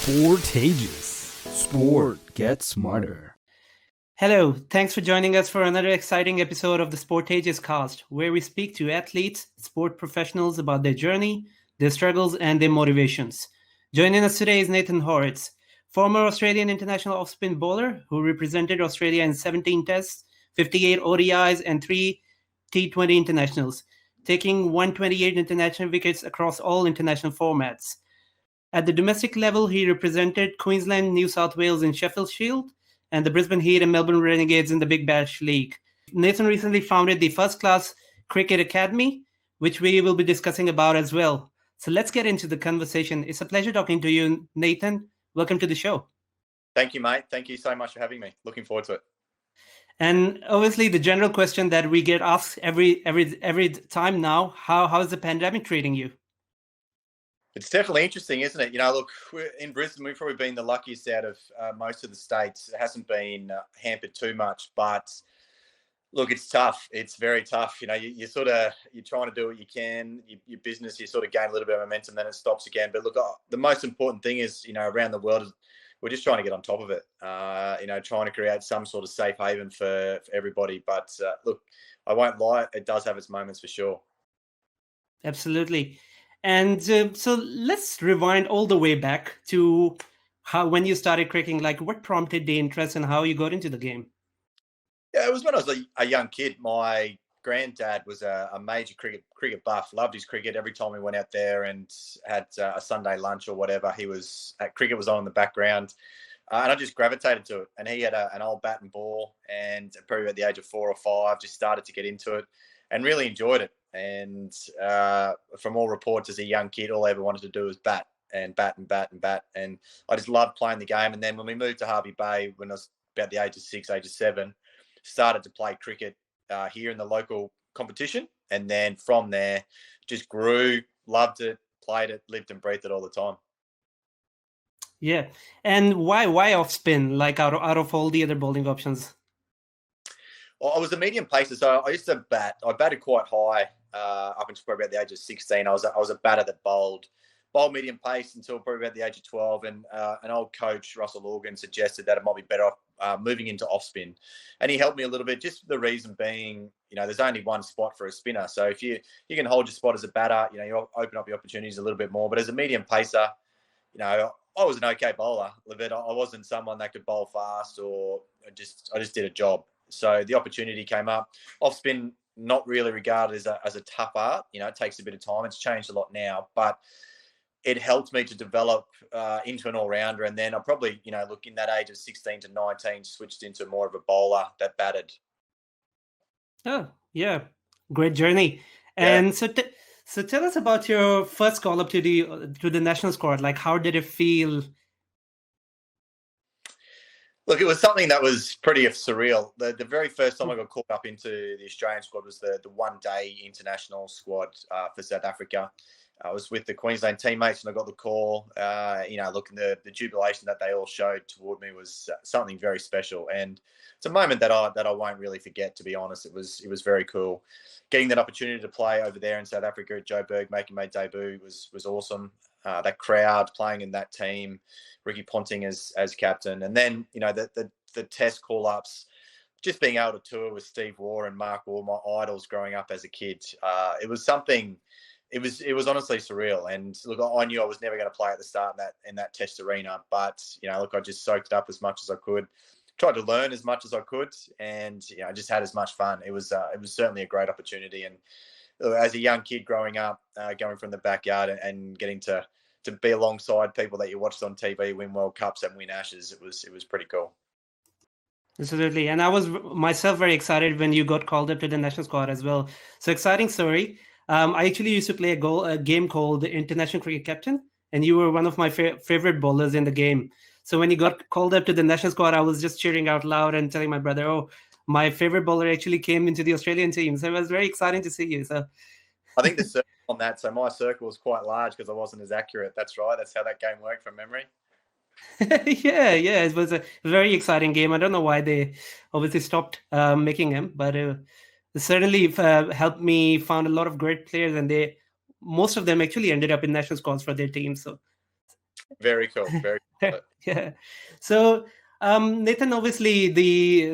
Sportageous. Sport gets smarter. Hello, thanks for joining us for another exciting episode of the Sportageous cast, where we speak to athletes, sport professionals about their journey, their struggles, and their motivations. Joining us today is Nathan Hauritz, former Australian international off-spin bowler who represented Australia in 17 tests, 58 ODIs, and 3 T20 internationals, taking 128 international wickets across all international formats. At the domestic level, he represented Queensland, New South Wales in Sheffield Shield, and the Brisbane Heat and Melbourne Renegades in the Big Bash League. Nathan recently founded the First Class Cricket Academy, which we will be discussing about as well. So let's get into the conversation. It's a pleasure talking to you, Nathan. Welcome to the show. Thank you, mate. Thank you so much for having me. Looking forward to it. And obviously, the general question that we get asked every time now: how is the pandemic treating you? It's definitely interesting, isn't it? You know, look, in Brisbane, we've probably been the luckiest out of most of the states. It hasn't been hampered too much, but look, it's tough. It's very tough. You know, you're trying to do what you can. Your business, you sort of gain a little bit of momentum, then it stops again. But look, the most important thing is, you know, around the world, we're just trying to get on top of it. You know, trying to create some sort of safe haven for everybody. But look, I won't lie, it does have its moments for sure. Absolutely. And so let's rewind all the way back to when you started cricketing, like what prompted the interest and how you got into the game? Yeah, it was when I was a young kid. My granddad was a major cricket buff, loved his cricket. Every time we went out there and had a Sunday lunch or whatever, cricket was on in the background. And I just gravitated to it. And he had an old bat and ball, and probably at the age of 4 or 5, just started to get into it and really enjoyed it. And from all reports, as a young kid, all I ever wanted to do was bat and bat and bat and bat. And I just loved playing the game. And then when we moved to Hervey Bay, when I was about the age of 6, age of 7, started to play cricket here in the local competition. And then from there, just grew, loved it, played it, lived and breathed it all the time. Yeah. And why off spin, like out of all the other bowling options? Well, I was a medium pacer, so I used to bat. I batted quite high up until probably about the age of 16. I was a batter that bowled medium pace until probably about the age of 12. And an old coach, Russell Organ, suggested that it might be better off moving into off spin. And he helped me a little bit, just the reason being, you know, there's only one spot for a spinner. So if you can hold your spot as a batter, you know, you open up your opportunities a little bit more. But as a medium pacer, you know, I was an okay bowler, but I wasn't someone that could bowl fast, or I just did a job. So the opportunity came up. Off spin, not really regarded as a tough art. You know, it takes a bit of time. It's changed a lot now, but it helped me to develop into an all-rounder. And then I probably, you know, look, in that age of 16 to 19, switched into more of a bowler that batted. Oh, yeah. Great journey. Yeah. And so tell us about your first call up to the national squad. Like, how did it feel? Look, it was something that was pretty surreal. The very first time I got called up into the Australian squad was the one-day international squad for South Africa. I was with the Queensland teammates and I got the call. You know, look, the jubilation that they all showed toward me was something very special. And it's a moment that I won't really forget, to be honest. It was very cool. Getting that opportunity to play over there in South Africa at Joburg, making my debut was awesome. That crowd playing in that team, Ricky Ponting as captain, and then, you know, the test call-ups, just being able to tour with Steve Waugh and Mark Waugh, my idols growing up as a kid. It was something. It was honestly surreal. And look, I knew I was never going to play at the start in that test arena, but, you know, look, I just soaked it up as much as I could, tried to learn as much as I could, and, you know, I just had as much fun. It was certainly a great opportunity. And as a young kid growing up, going from the backyard and getting to be alongside people that you watched on TV win World Cups and win Ashes, it was pretty cool. Absolutely. And I was myself very excited when you got called up to the national squad as well. So exciting story. I actually used to play a game called the International Cricket Captain, and you were one of my favorite bowlers in the game. So when you got called up to the national squad, I was just cheering out loud and telling my brother, oh, my favorite bowler actually came into the Australian team. So it was very exciting to see you. So I think the circle on that, so my circle was quite large because I wasn't as accurate. That's right. That's how that game worked from memory. yeah, it was a very exciting game. I don't know why they obviously stopped making them, but it certainly helped me found a lot of great players, and most of them actually ended up in national squads for their teams. So Very cool. Very cool. Yeah. So, Nathan, obviously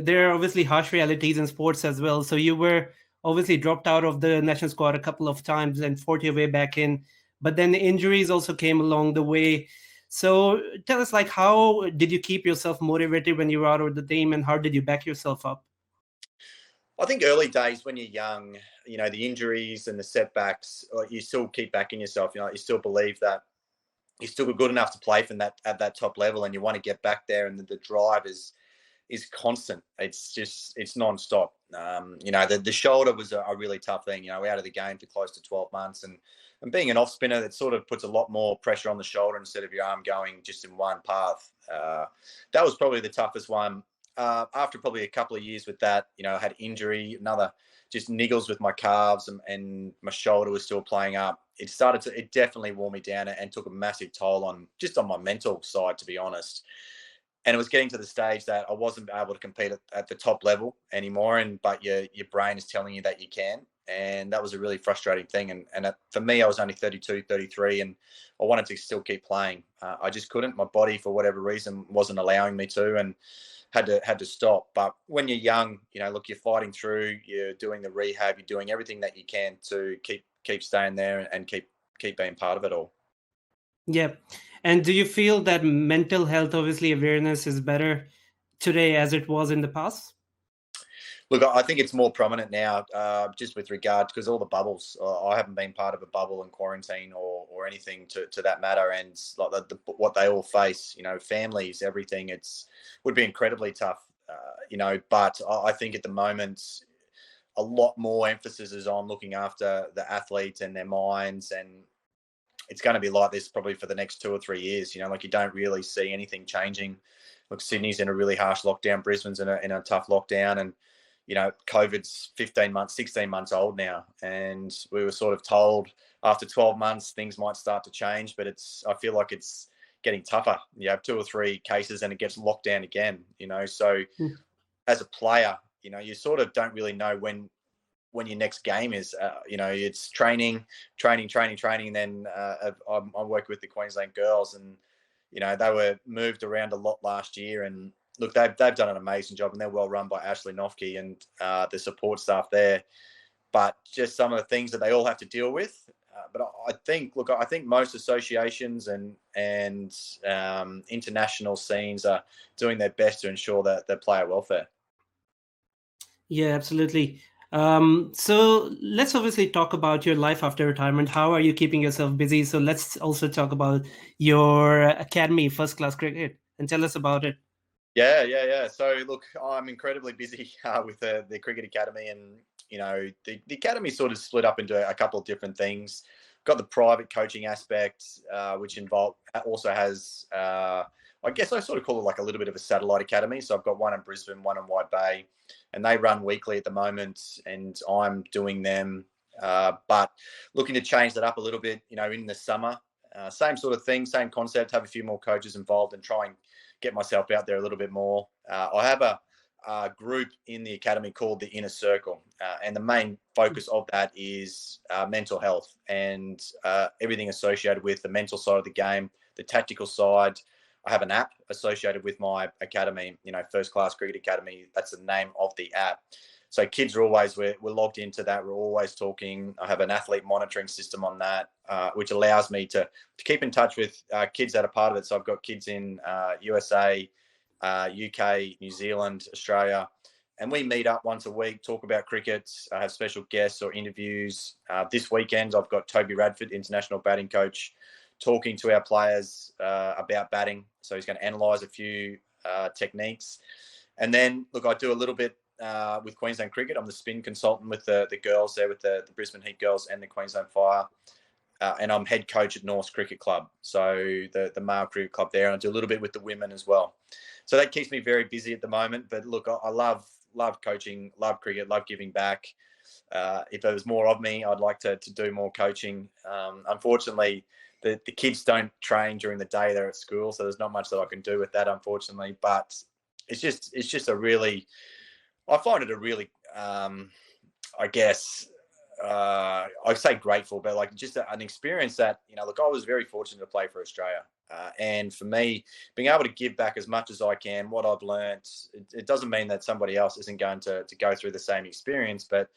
there are obviously harsh realities in sports as well. So you were obviously dropped out of the national squad a couple of times and fought your way back in, but then injuries also came along the way. So tell us, like, how did you keep yourself motivated when you were out of the team, and how did you back yourself up? I think early days when you're young, the injuries and the setbacks, like, you still keep backing yourself. You still believe that you're still good enough to play from that at that top level, and you want to get back there. And the drive is constant. It's non-stop. The shoulder was a really tough thing. We're out of the game for close to 12 months, and being an off spinner, that sort of puts a lot more pressure on the shoulder instead of your arm going just in one path. That was probably the toughest one. After probably a couple of years with that, I had injury, another just niggles with my calves, and my shoulder was still playing up. It definitely wore me down and took a massive toll on my mental side, to be honest. And it was getting to the stage that I wasn't able to compete at the top level anymore. But your brain is telling you that you can. And that was a really frustrating thing. And for me, I was only 32, 33, and I wanted to still keep playing. I just couldn't. My body, for whatever reason, wasn't allowing me to, and had to stop. But when you're young, look, you're fighting through, you're doing the rehab, you're doing everything that you can to keep staying there and keep being part of it all. Yeah. And do you feel that mental health, obviously, awareness is better today as it was in the past? Look, I think it's more prominent now, just with regard, because all the bubbles. I haven't been part of a bubble in quarantine or anything to that matter, and like what they all face, families, everything. Would be incredibly tough, But I think at the moment, a lot more emphasis is on looking after the athletes and their minds, and it's going to be like this probably for the next 2 or 3 years. Like, you don't really see anything changing. Look, Sydney's in a really harsh lockdown. Brisbane's in a tough lockdown, and COVID's 15 months, 16 months old now. And we were sort of told after 12 months, things might start to change, but I feel like it's getting tougher. You have 2 or 3 cases and it gets locked down again, So as a player, you sort of don't really know when your next game is. It's training. And then I work with the Queensland girls, and, they were moved around a lot last year, and look, they've done an amazing job, and they're well run by Ashley Nofke and the support staff there. But just some of the things that they all have to deal with. But I think most associations and international scenes are doing their best to ensure that their player welfare. Yeah, absolutely. So let's obviously talk about your life after retirement. How are you keeping yourself busy? So let's also talk about your academy, First Class Cricket, and tell us about it. Yeah. So look, I'm incredibly busy with the Cricket Academy, and the academy sort of split up into a couple of different things. Got the private coaching aspect, which also has, I guess I sort of call it like a little bit of a satellite academy. So I've got one in Brisbane, one in Wide Bay, and they run weekly at the moment, and I'm doing them. But looking to change that up a little bit, in the summer. Same sort of thing, same concept, have a few more coaches involved and try and get myself out there a little bit more. I have a group in the academy called the Inner Circle, and the main focus of that is mental health and everything associated with the mental side of the game, the tactical side. I have an app associated with my academy, First Class Cricket Academy. That's the name of the app. So kids are always, we're logged into that. We're always talking. I have an athlete monitoring system on that, which allows me to keep in touch with kids that are part of it. So I've got kids in USA, UK, New Zealand, Australia, and we meet up once a week, talk about cricket. I have special guests or interviews. This weekend, I've got Toby Radford, international batting coach, talking to our players about batting. So he's going to analyse a few techniques. And then, look, I do a little bit with Queensland Cricket. I'm the spin consultant with the girls there, with the Brisbane Heat girls and the Queensland Fire. And I'm head coach at Norths Cricket Club, so the male cricket club there. And I do a little bit with the women as well. So that keeps me very busy at the moment. But look, I love coaching, love cricket, love giving back. If there was more of me, I'd like to do more coaching. Unfortunately, the kids don't train during the day. They're at school, so there's not much that I can do with that, unfortunately. But it's just a really, I find it a really, I guess, I say grateful, but like just an experience that, look, I was very fortunate to play for Australia. And for me, being able to give back as much as I can, what I've learned, it doesn't mean that somebody else isn't going to go through the same experience, but,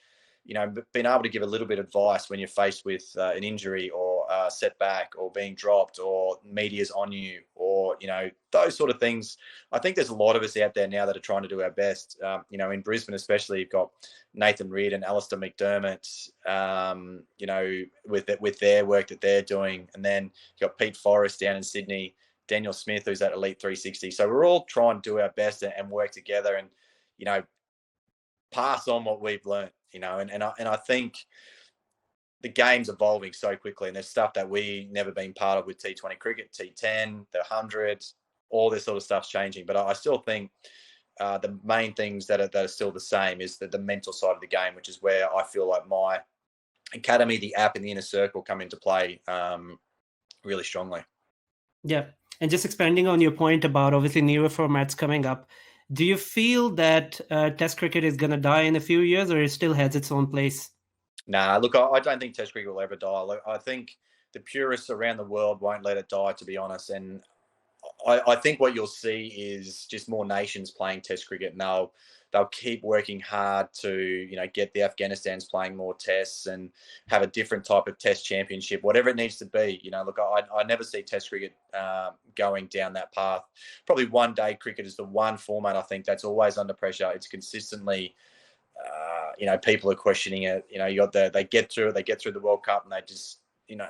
being able to give a little bit of advice when you're faced with an injury or a setback or being dropped or media's on you or, those sort of things. I think there's a lot of us out there now that are trying to do our best. In Brisbane especially, you've got Nathan Reid and Alistair McDermott, with their work that they're doing. And then you've got Pete Forrest down in Sydney, Daniel Smith, who's at Elite 360. So we're all trying to do our best and work together and, pass on what we've learned, and I think the game's evolving so quickly, and there's stuff that we never been part of with T20 cricket, T10, the 100, all this sort of stuff's changing. But I still think the main things that are still the same is the mental side of the game, which is where I feel like my academy, the app, and the inner circle come into play really strongly. Yeah. And just expanding on your point about obviously newer formats coming up, do you feel that Test cricket is going to die in a few years, or it still has its own place? Nah, look, I don't think Test cricket will ever die. Look, I think the purists around the world won't let it die, to be honest. And I think what you'll see is just more nations playing Test cricket, and they'll keep working hard to get the Afghanistans playing more tests and have a different type of Test championship, whatever it needs to be. Look, I never see Test cricket going down that path. Probably one day cricket is the one format I think that's always under pressure. It's consistently, people are questioning it. You got they get through the World Cup, and they just,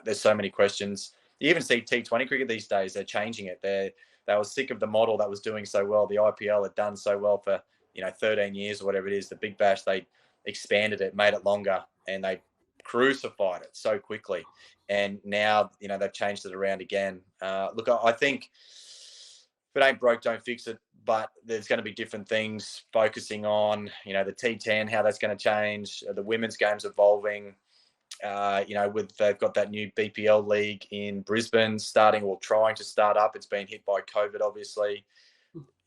there's so many questions. You even see T20 cricket these days, they're changing it. They were sick of the model that was doing so well. The IPL had done so well for 13 years or whatever it is. The Big Bash, they expanded it, made it longer, and they crucified it so quickly. And now, they've changed it around again. Look, I think if it ain't broke, don't fix it. But there's going to be different things focusing on, the T10, how that's going to change. The women's game's evolving. They've got that new BPL league in Brisbane starting or trying to start up. It's been hit by COVID, obviously.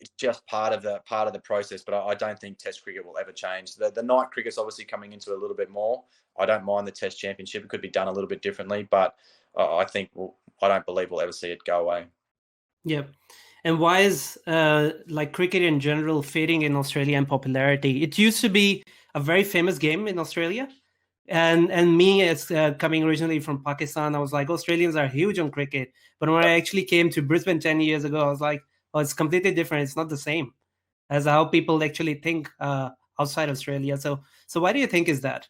It's just part of the process, but I don't think Test cricket will ever change. The night cricket's obviously coming into it a little bit more. I don't mind the Test championship; it could be done a little bit differently, but I don't believe we'll ever see it go away. Yeah, and why is cricket in general fading in Australia in popularity? It used to be a very famous game in Australia. And me, as coming originally from Pakistan, I was like, Australians are huge on cricket. But when I actually came to Brisbane 10 years ago, I was like, oh, it's completely different. It's not the same as how people actually think outside Australia. So why do you think is that?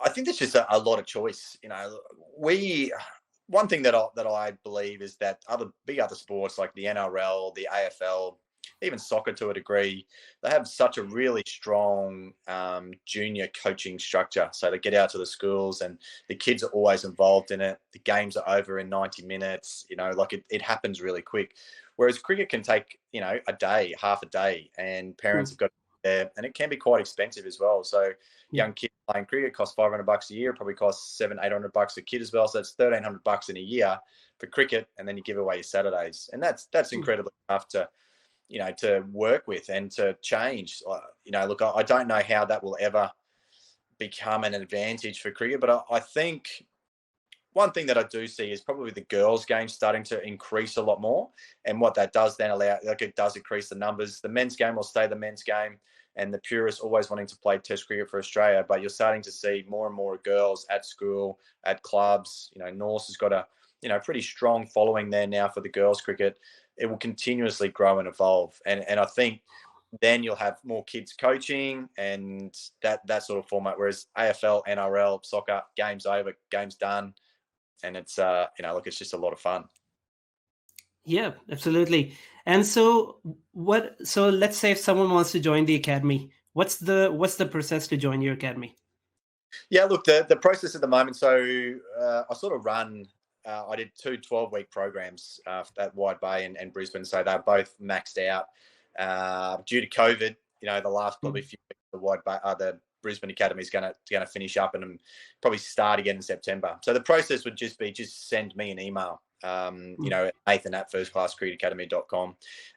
I think there's just a lot of choice. One thing that I believe is that other sports like the NRL, the AFL, even soccer to a degree, they have such a really strong junior coaching structure. So they get out to the schools and the kids are always involved in it. The games are over in 90 minutes, it happens really quick. Whereas cricket can take, a day, half a day, and parents have got there, and it can be quite expensive as well. So young kids playing cricket costs $500 a year, probably costs $700-800 a kid as well. So that's $1,300 in a year for cricket, and then you give away your Saturdays, and that's incredibly tough to work with and to change. Look, I don't know how that will ever become an advantage for cricket, but I think one thing that I do see is probably the girls' game starting to increase a lot more. And what that does then it does increase the numbers. The men's game will stay the men's game, and the purists always wanting to play Test cricket for Australia. But you're starting to see more and more girls at school, at clubs. Norse has got a pretty strong following there now for the girls' cricket. It will continuously grow and evolve. And I think then you'll have more kids coaching and that sort of format. Whereas AFL, NRL, soccer, game's over, game's done. And it's, it's just a lot of fun. Yeah, absolutely. And so let's say if someone wants to join the academy, what's the process to join your academy? Yeah, look, the process at the moment. So I sort of run, I did 2 12-week programs at Wide Bay and Brisbane. So they're both maxed out due to COVID. The last probably few weeks of the Wide Bay, Brisbane Academy is going to finish up and probably start again in September. So the process would just send me an email, Nathan at firstclasscricketacademy.com.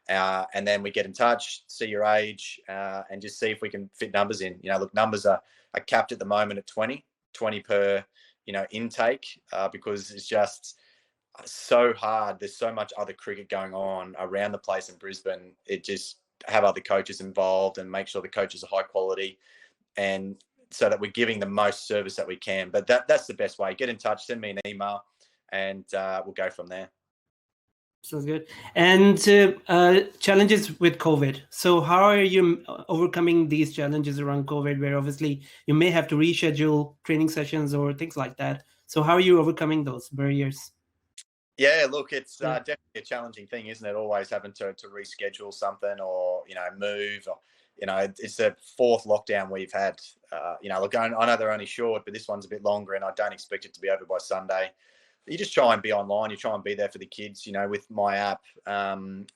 And then we get in touch, see your age, and just see if we can fit numbers in. Look, numbers are capped at the moment at 20 per, intake, because it's just so hard. There's so much other cricket going on around the place in Brisbane. It just have other coaches involved and make sure the coaches are high quality, and so that we're giving the most service that we can. But that's the best way. Get in touch, send me an email, and we'll go from there. Sounds good. And challenges with COVID. So how are you overcoming these challenges around COVID, where obviously you may have to reschedule training sessions or things like that? So how are you overcoming those barriers? Yeah, look, it's definitely a challenging thing, isn't it? Always having to reschedule something or, move. Or, it's the fourth lockdown we've had. Look, I know they're only short, but this one's a bit longer, and I don't expect it to be over by Sunday. You just try and be online. You try and be there for the kids. With my app,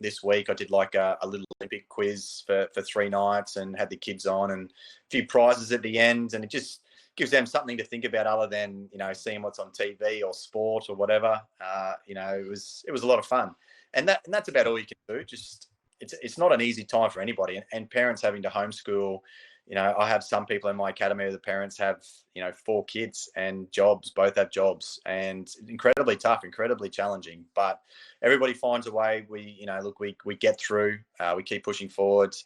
this week I did like a little Olympic quiz for 3 nights and had the kids on, and a few prizes at the end, and it just gives them something to think about other than, seeing what's on TV or sport or whatever. It was a lot of fun, and that's about all you can do. Just it's not an easy time for anybody, and parents having to homeschool. I have some people in my academy where the parents have, 4 kids and jobs, both have jobs, and incredibly tough, incredibly challenging, but everybody finds a way. We get through, we keep pushing forward.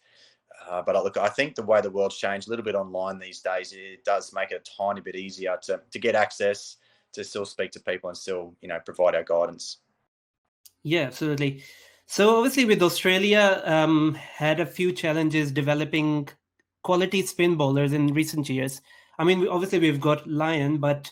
But I think the way the world's changed a little bit online these days, it does make it a tiny bit easier to get access, to still speak to people and still, provide our guidance. Yeah, absolutely. So obviously with Australia, had a few challenges developing quality spin bowlers in recent years. I mean, obviously we've got Lyon, but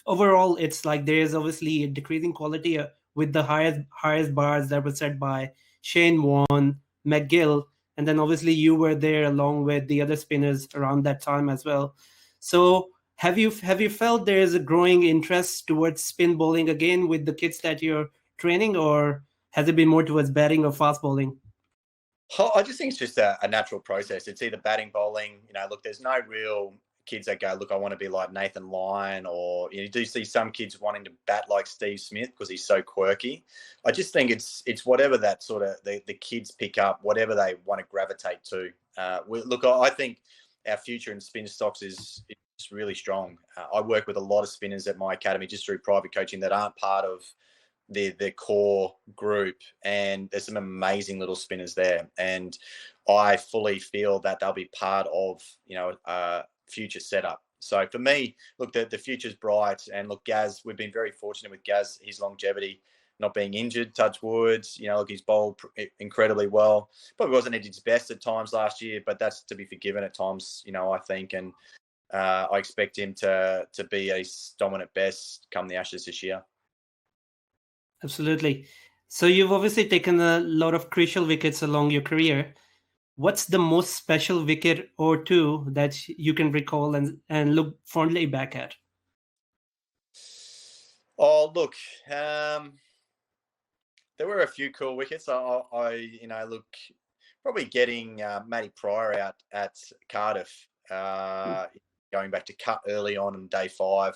overall it's like there's obviously a decreasing quality with the highest bars that were set by Shane Warne, McGill, and then obviously you were there along with the other spinners around that time as well. So have you felt there's a growing interest towards spin bowling again with the kids that you're training, or has it been more towards batting or fast bowling? I just think it's just a natural process. It's either batting, bowling. Look, there's no real kids that go, look, I want to be like Nathan Lyon, or you do see some kids wanting to bat like Steve Smith because he's so quirky. I just think it's whatever that sort of the kids pick up, whatever they want to gravitate to. I think our future in spin stocks is really strong. I work with a lot of spinners at my academy just through private coaching that aren't part of their core group, and there's some amazing little spinners there, and I fully feel that they'll be part of future setup. So for me, look, the future's bright, and look, Gaz, we've been very fortunate with Gaz, his longevity, not being injured, touch wood. Look, he's bowled incredibly well. Probably wasn't at his best at times last year, but that's to be forgiven at times, I think, and I expect him to be a dominant best come the Ashes this year. Absolutely. So you've obviously taken a lot of crucial wickets along your career. What's the most special wicket or two that you can recall and look fondly back at? Oh, look, there were a few cool wickets. I look, probably getting Matty Pryor out at Cardiff, going back to cut early on day 5.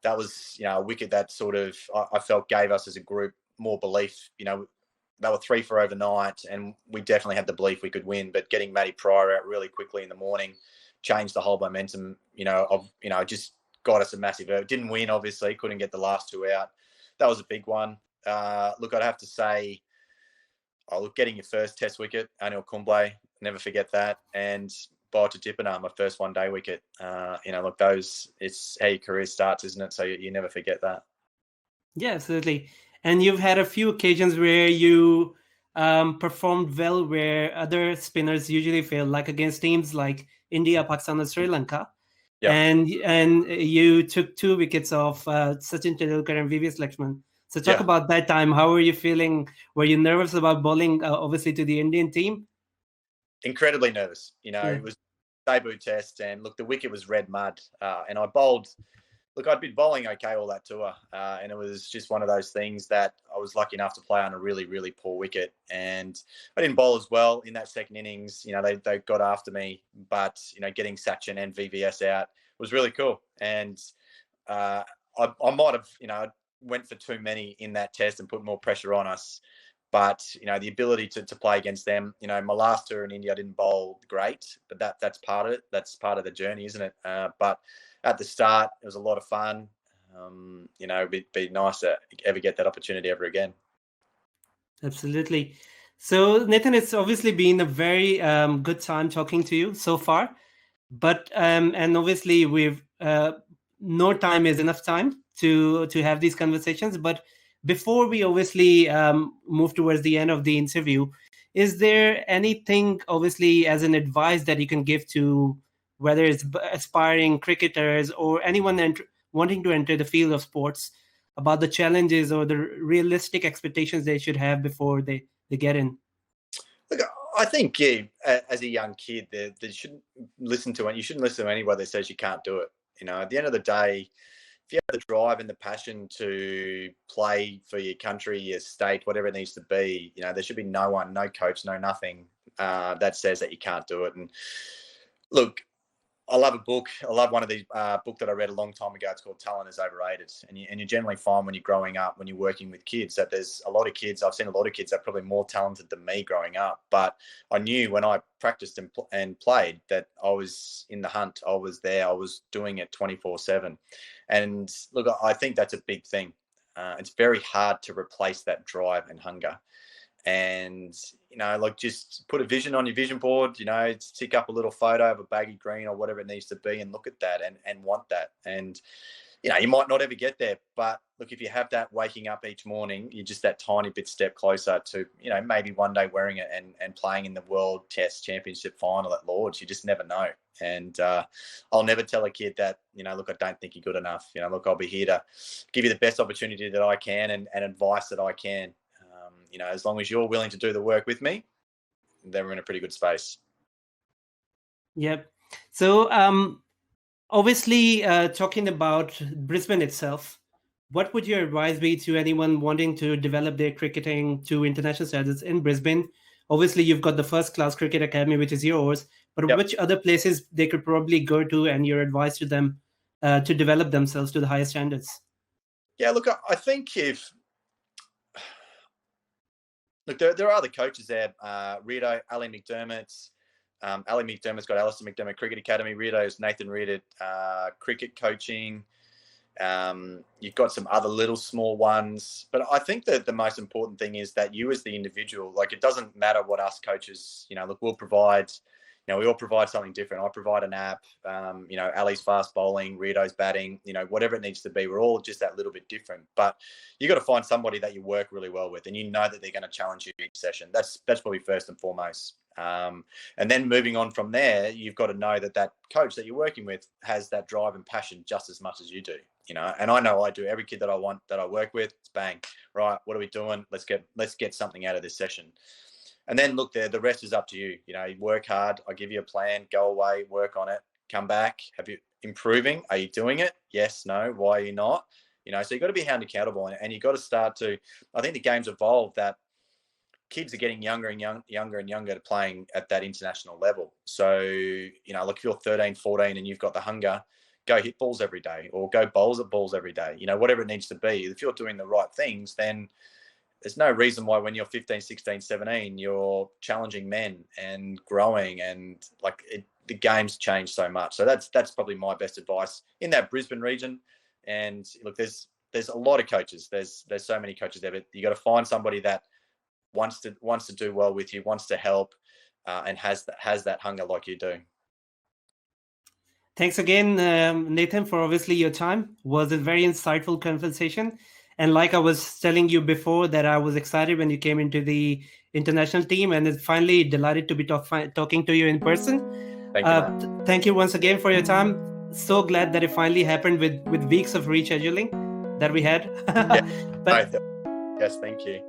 That was, a wicket that sort of, I felt gave us as a group more belief. They were 3 for overnight, and we definitely had the belief we could win. But getting Matty Pryor out really quickly in the morning changed the whole momentum. Just got us a massive. Didn't win, obviously. Couldn't get the last 2 out. That was a big one. Look, I'd have to say, getting your first Test wicket, Anil Kumble, never forget that, and to Tippenar, my first one-day wicket. Look, it's how your career starts, isn't it? So you never forget that. Yeah, absolutely. And you've had a few occasions where you performed well where other spinners usually fail, like against teams like India, Pakistan, and Sri Lanka. Yep. And you took 2 wickets off Sachin Tendulkar and VVS Lakshman. So talk about that time. How were you feeling? Were you nervous about bowling, obviously, to the Indian team? Incredibly nervous. It was debut test, and look, the wicket was red mud, and I bowled. Look, I'd been bowling okay all that tour, and it was just one of those things that I was lucky enough to play on a really, really poor wicket, and I didn't bowl as well in that second innings. They got after me, but getting Sachin and VVS out was really cool. And I might have went for too many in that test and put more pressure on us. But the ability to play against them. My last tour in India, I didn't bowl great, but that's part of it. That's part of the journey, isn't it? But at the start, it was a lot of fun. It'd be nice to ever get that opportunity ever again. Absolutely. So, Nathan, it's obviously been a very good time talking to you so far. But and obviously we've no time is enough time to have these conversations. But before we obviously move towards the end of the interview, is there anything obviously as an advice that you can give to whether it's aspiring cricketers or anyone wanting to enter the field of sports about the challenges or the realistic expectations they should have before they get in? Look, I think as a young kid, they shouldn't listen to it. You shouldn't listen to anybody that says you can't do it. At the end of the day, if you have the drive and the passion to play for your country, your state, whatever it needs to be, there should be no one, no coach, no nothing that says that you can't do it. And look, I love a book. I love one of these book that I read a long time ago. It's called Talent is Overrated. And you generally find when you're growing up, when you're working with kids, that there's a lot of kids. I've seen a lot of kids that are probably more talented than me growing up. But I knew when I practiced and played that I was in the hunt. I was there. I was doing it 24/7. And look, I think that's a big thing. It's very hard to replace that drive and hunger. And just put a vision on your vision board, stick up a little photo of a baggy green or whatever it needs to be and look at that and want that. And you might not ever get there, but look, if you have that waking up each morning, you're just that tiny bit step closer to maybe one day wearing it and playing in the World Test Championship final at Lords. You just never know. And I'll never tell a kid that look, I don't think you're good enough. Look, I'll be here to give you the best opportunity that I can and advice that I can. As long as you're willing to do the work with me, then we're in a pretty good space. Yep. So obviously talking about Brisbane itself, what would your advice be to anyone wanting to develop their cricketing to international standards in Brisbane? Obviously, you've got the First Class Cricket Academy, which is yours, but Yep. Which other places they could probably go to and your advice to them to develop themselves to the highest standards? Yeah, look, I think Look, there are other coaches there. Rito, Ali McDermott's. Ali McDermott's got Alistair McDermott Cricket Academy. Rito's Nathan Reed at cricket coaching. You've got some other little small ones. But I think that the most important thing is that you as the individual, it doesn't matter what us coaches, look, we'll provide, we all provide something different. I provide an app, Ali's fast bowling, Rito's batting, whatever it needs to be. We're all just that little bit different. But you got to find somebody that you work really well with and that they're going to challenge you each session. That's probably first and foremost. And then moving on from there, you've got to know that coach that you're working with has that drive and passion just as much as you do, and I know I do. Every kid that I work with, it's bang, right, what are we doing? Let's get something out of this session. And then look, the rest is up to you. You work hard. I give you a plan, go away, work on it, come back. Have you improving? Are you doing it? Yes, no, why are you not? So you've got to be held accountable and you've got to start to, I think the game's evolved that kids are getting younger and younger to playing at that international level. So, look, if you're 13, 14 and you've got the hunger, go hit balls every day or go bowls at balls every day, whatever it needs to be. If you're doing the right things, then there's no reason why when you're 15, 16, 17, you're challenging men and growing and the game's changed so much. So that's probably my best advice in that Brisbane region. And look, there's a lot of coaches. There's so many coaches there, but you got to find somebody that wants to do well with you, wants to help, and has that hunger like you do. Thanks again, Nathan, for obviously your time. It was a very insightful conversation. And like I was telling you before, that I was excited when you came into the international team, and it's finally delighted to be talking to you in person. Thank you. Thank you once again for your time. So glad that it finally happened with weeks of rescheduling that we had. Yeah. Yes, thank you.